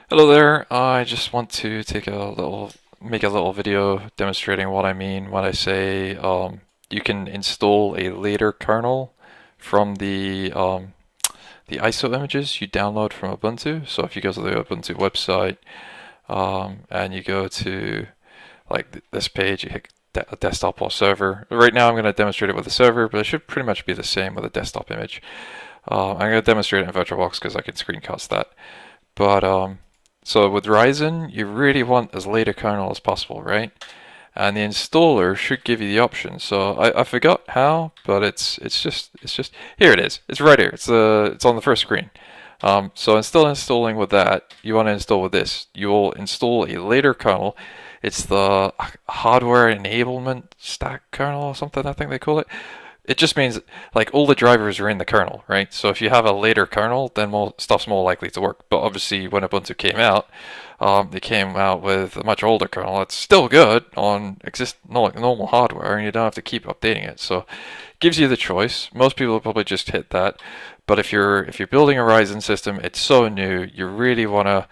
Hello there. I just want to make a little video demonstrating what I mean when I say you can install a later kernel from the ISO images you download from Ubuntu. So if you go to the Ubuntu website and you go to this page, you hit a desktop or server. Right now I'm going to demonstrate it with a server, but it should pretty much be the same with a desktop image. I'm going to demonstrate it in VirtualBox because I can screencast that. But so with Ryzen, you really want as late a kernel as possible, right? And the installer should give you the option. So I forgot how, but it's just here it is. It's right here. It's on the first screen. So instead of installing with that, you want to install with this. You will install a later kernel. It's the hardware enablement stack kernel or something, I think they call it. It just means like all the drivers are in the kernel, right? So if you have a later kernel, then more stuff's more likely to work. But obviously, when Ubuntu came out, they came out with a much older kernel. It's still good on normal hardware, and you don't have to keep updating it. So, it gives you the choice. Most people will probably just hit that. But if you're building a Ryzen system, it's so new, you really want to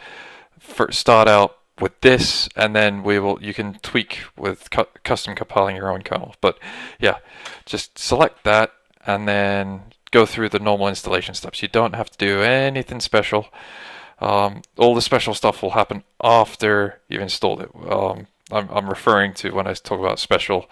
start out with this, and then you can tweak with custom compiling your own kernel. But yeah, just select that and then go through the normal installation steps. You don't have to do anything special. All the special stuff will happen after you've installed it. I'm referring to, when I talk about special,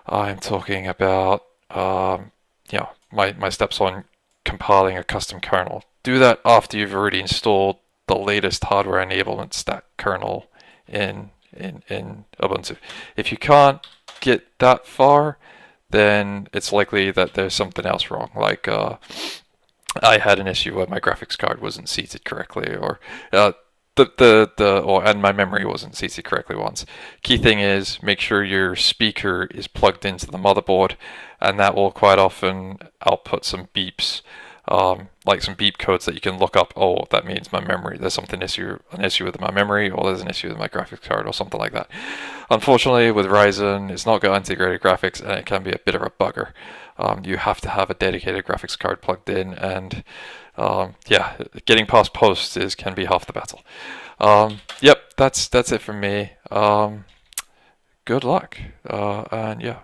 I'm talking about my steps on compiling a custom kernel. Do that after you've already installed the latest hardware enablement stack kernel in Ubuntu. If you can't get that far, then it's likely that there's something else wrong. Like I had an issue where my graphics card wasn't seated correctly, or and my memory wasn't seated correctly once. Key thing is make sure your speaker is plugged into the motherboard, and that will quite often output some beeps, like some beep codes that you can look up. Oh, that means my memory. There's an issue with my memory, or there's an issue with my graphics card, or something like that. Unfortunately, with Ryzen, it's not got integrated graphics, and it can be a bit of a bugger. You have to have a dedicated graphics card plugged in, and yeah, getting past post can be half the battle. Yep, that's it from me. Good luck, and yeah.